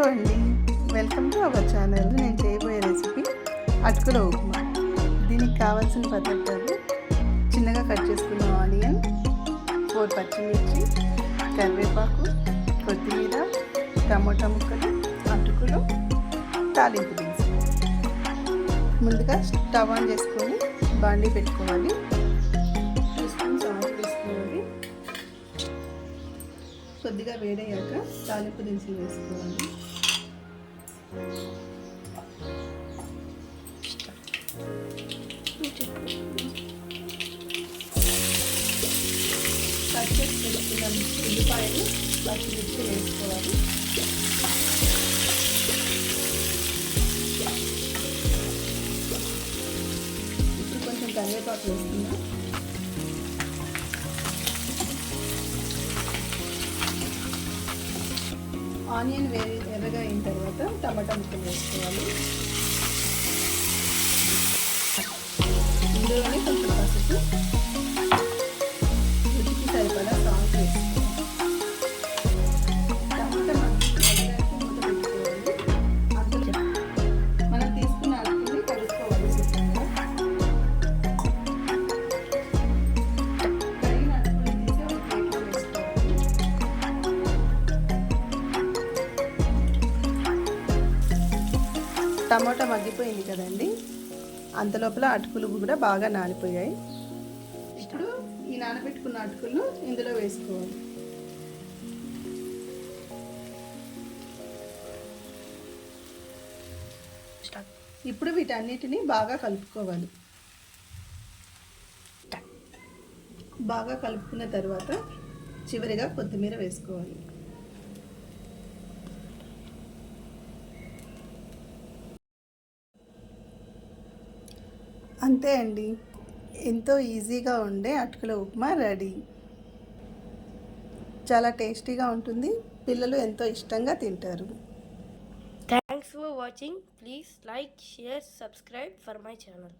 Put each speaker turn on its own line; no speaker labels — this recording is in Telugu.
అండి, వెల్కమ్ టు అవర్ ఛానల్. నేను చేయబోయే రెసిపీ అటుకుల ఉప్మా. దీనికి కావాల్సిన పదార్థాలు: చిన్నగా కట్ చేసుకున్న ఆనియన్, 4 పచ్చిమిర్చి, కరివేపాకు, కొత్తిమీర, టమోటా ముక్కలు, అటుకులు, తాలింపు దినుసులు. ముందుగా స్టవ్ ఆన్ చేసుకొని బాండీ పెట్టుకోవాలి. 2 స్పూన్స్ ఆయిల్ వేసుకోవాలి. కొద్దిగా వేడయ్యాక తాలింపు దినుసులు వేసుకోవాలి. కట్ చేసి పెట్టుకున్న ఉల్లిపాయలు, పచ్చిమిర్చి వేసుకోవాలి. ఇప్పుడు కొంచెం కరివేపాకు వేసుకుందాం. ఆనియన్ ఎర్రగా అయిన తర్వాత టమాటా ముక్కలు వేసుకోవాలి. ఇందులోనే కొంచెం పసుపు, రుచికి సరిపడా సాల్ట్ వేసుకోవాలి. టమాటా మగ్గడానికి మూత పెట్టుకోవాలి. అందులో మనం తీసుకున్న అటుకుని కలుపుకోవాలి. కడిగిన అటుకుని తీసి ఒక ప్లేట్లో వేసుకోవాలి. టమాటా మగ్గిపోయింది కదండి, అంతలోపల అటుకులు కూడా బాగా నానిపోయాయి. ఇప్పుడు ఈ నానబెట్టుకున్న అటుకులను ఇందులో వేసుకోవాలి. ఇప్పుడు వీటన్నిటిని బాగా కలుపుకోవాలి. బాగా కలుపుకున్న తర్వాత చివరిగా కొత్తిమీర వేసుకోవాలి. అంతే అండి, ఎంతో ఈజీగా ఉండే అటుకుల ఉప్మా రెడీ. చాలా టేస్టీగా ఉంటుంది. పిల్లలు ఎంతో ఇష్టంగా తింటారు.
Thanks for watching. Please like, share, subscribe for my channel.